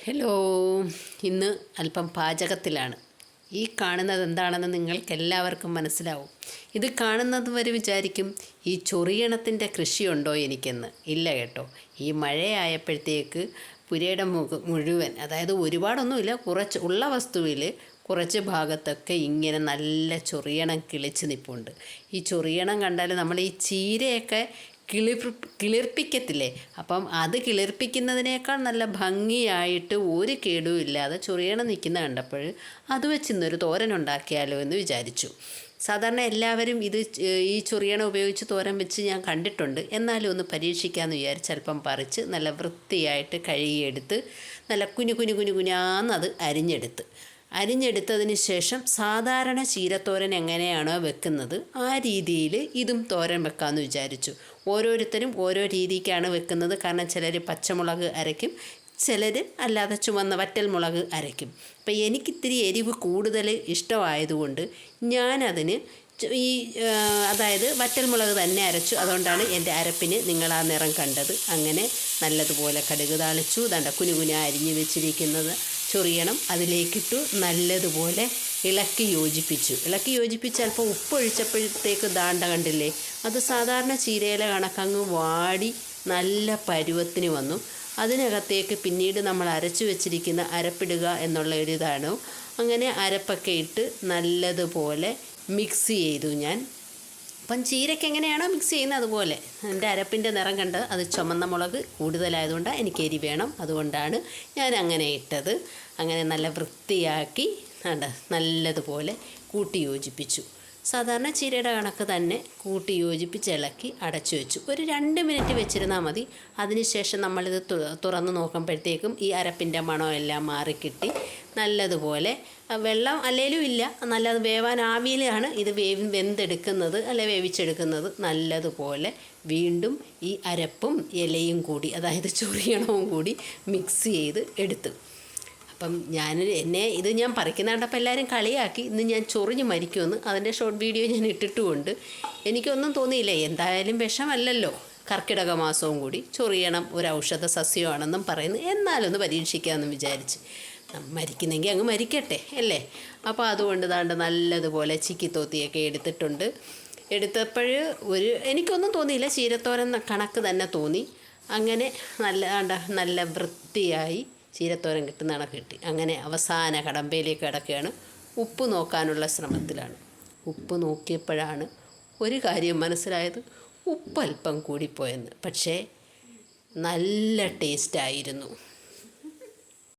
Hello, ഇന്ന് അല്പം പാചകത്തിലാണ്. ഈ കാണുന്നത് എന്താണെന്ന് നിങ്ങൾക്കെല്ലാവർക്കും മനസ്സിലാവും. ഇത് കാണുന്നത് വരെ വിചാരിക്കും ഈ ചൊറിയണത്തിൻ്റെ കൃഷിയുണ്ടോ എനിക്കെന്ന്. ഇല്ല കേട്ടോ. ഈ മഴയായപ്പോഴത്തേക്ക് പുരയുടെ മുഴുവൻ, അതായത് ഒരുപാടൊന്നുമില്ല, കുറച്ച് ഉള്ള വസ്തുവിൽ കുറച്ച് ഭാഗത്തൊക്കെ ഇങ്ങനെ നല്ല ചൊറിയണം കിളിച്ച് നിൽപ്പുണ്ട്. ഈ ചൊറിയണം കണ്ടാൽ നമ്മൾ ഈ ചീരയൊക്കെ കിളിർപ്പിക്കത്തില്ലേ, അപ്പം അത് കിളിർപ്പിക്കുന്നതിനേക്കാൾ നല്ല ഭംഗിയായിട്ട് ഒരു കേടും ഇല്ലാതെ ചൊറിയണം നിൽക്കുന്ന കണ്ടപ്പോൾ അത് വെച്ച് ഇന്നൊരു തോരൻ ഉണ്ടാക്കിയാലോ എന്ന് വിചാരിച്ചു. സാധാരണ എല്ലാവരും ഇത് ഈ ചൊറിയണം ഉപയോഗിച്ച് തോരൻ വെച്ച് ഞാൻ കണ്ടിട്ടുണ്ട്. എന്നാലും ഒന്ന് പരീക്ഷിക്കാമെന്ന് വിചാരിച്ച് അല്പം പറിച്ച് നല്ല വൃത്തിയായിട്ട് കഴുകിയെടുത്ത് നല്ല കുഞ്ഞാന്നത് അരിഞ്ഞെടുത്തതിന് ശേഷം സാധാരണ ചീരത്തോരൻ എങ്ങനെയാണോ വെക്കുന്നത് ആ രീതിയിൽ ഇതും തോരൻ വെക്കാമെന്ന് വിചാരിച്ചു. ഓരോരുത്തരും ഓരോ രീതിക്കാണ് വെക്കുന്നത്. കാരണം ചിലർ പച്ചമുളക് അരയ്ക്കും, ചിലർ അല്ലാതെ ചുവന്ന വറ്റൽമുളക് അരയ്ക്കും. അപ്പം എനിക്കിത്തിരി എരിവ് കൂടുതൽ ഇഷ്ടമായതുകൊണ്ട് ഞാനതിന് അതായത് വറ്റൽമുളക് തന്നെ അരച്ചു. അതുകൊണ്ടാണ് എൻ്റെ അരപ്പിന് നിങ്ങൾ ആ നിറം കണ്ടത്. അങ്ങനെ നല്ലതുപോലെ കടുക് താളിച്ചു. കുനുകുന അരിഞ്ഞ് വെച്ചിരിക്കുന്നത് ചൊറിയണം അതിലേക്കിട്ടു നല്ലതുപോലെ ഇളക്കി യോജിപ്പിച്ച് അല്പം ഉപ്പൊഴിച്ചപ്പോഴത്തേക്ക് കണ്ടില്ലേ, അത് സാധാരണ ചീരയില കണക്കങ്ങ് വാടി നല്ല പരുവത്തിന് വന്നു. അതിനകത്തേക്ക് പിന്നീട് നമ്മൾ അരച്ചു വെച്ചിരിക്കുന്ന അരപ്പിടുക എന്നുള്ള ഒരിതാണ്. അങ്ങനെ അരപ്പൊക്കെ ഇട്ട് നല്ലതുപോലെ മിക്സ് ചെയ്തു ഞാൻ. അപ്പം ചീരയ്ക്ക് എങ്ങനെയാണോ മിക്സ് ചെയ്യുന്നത് അതുപോലെ. എൻ്റെ അരപ്പിൻ്റെ നിറം കണ്ട് അത് ചുമന്ന മുളക് കൂടുതലായതുകൊണ്ടാണ് എനിക്ക് എരി വേണം, അതുകൊണ്ടാണ് ഞാൻ അങ്ങനെ ഇട്ടത്. അങ്ങനെ നല്ല വൃത്തിയാക്കി നല്ലതുപോലെ കൂട്ടി യോജിപ്പിച്ചു. സാധാരണ ചീരയുടെ കണക്ക് തന്നെ കൂട്ടി യോജിപ്പിച്ച് ഇളക്കി അടച്ചു വെച്ചു. ഒരു 2 മിനിറ്റ് വെച്ചിരുന്നാൽ മതി. അതിനുശേഷം നമ്മളിത് തുറന്ന് നോക്കുമ്പോഴത്തേക്കും ഈ അരപ്പിൻ്റെ മണമെല്ലാം മാറിക്കിട്ടി. നല്ലതുപോലെ വെള്ളം അല്ലേലും ഇല്ല, നല്ലത് വേവാൻ ആവിയിലാണ് ഇത് വെന്തെടുക്കുന്നത് വേവിച്ചെടുക്കുന്നത്. നല്ലതുപോലെ വീണ്ടും ഈ അരപ്പും ഇലയും കൂടി, അതായത് ചൊറിയണവും കൂടി മിക്സ് ചെയ്ത് എടുത്തു. അപ്പം ഇത് ഞാൻ പറിക്കുന്ന കണ്ടപ്പോൾ എല്ലാവരും കളിയാക്കി, ഇന്ന് ഞാൻ ചൊറിഞ്ഞ് മരിക്കുമെന്ന്. അതിൻ്റെ ഷോർട്ട് വീഡിയോ ഞാൻ ഇട്ടിട്ടുമുണ്ട്. എനിക്കൊന്നും തോന്നിയില്ല, എന്തായാലും വിഷമല്ലല്ലോ, കർക്കിടക മാസവും കൂടി ചൊറിയണം ഒരു ഔഷധ സസ്യമാണെന്നും പറയുന്നു. എന്നാലൊന്ന് പരീക്ഷിക്കാമെന്ന് വിചാരിച്ച്. മരിക്കുന്നെങ്കിൽ അങ്ങ് മരിക്കട്ടെ അല്ലേ. അപ്പോൾ അതുകൊണ്ട് നല്ലതുപോലെ ചിക്കിത്തോത്തിയൊക്കെ എടുത്തപ്പോൾ എനിക്കൊന്നും തോന്നിയില്ല, ചീരത്തോരൻ കണക്ക് തന്നെ തോന്നി. അങ്ങനെ നല്ല വൃത്തിയായി ചീരത്തോരൻ കിട്ടി. അങ്ങനെ അവസാന കടമ്പയിലേക്ക് കിടക്കുകയാണ്. ഉപ്പ് നോക്കാനുള്ള ശ്രമത്തിലാണ്. ഉപ്പ് നോക്കിയപ്പോഴാണ് ഒരു കാര്യം മനസ്സിലായത്, ഉപ്പ് അല്പം കൂടിപ്പോയെന്ന്. പക്ഷേ നല്ല ടേസ്റ്റായിരുന്നു.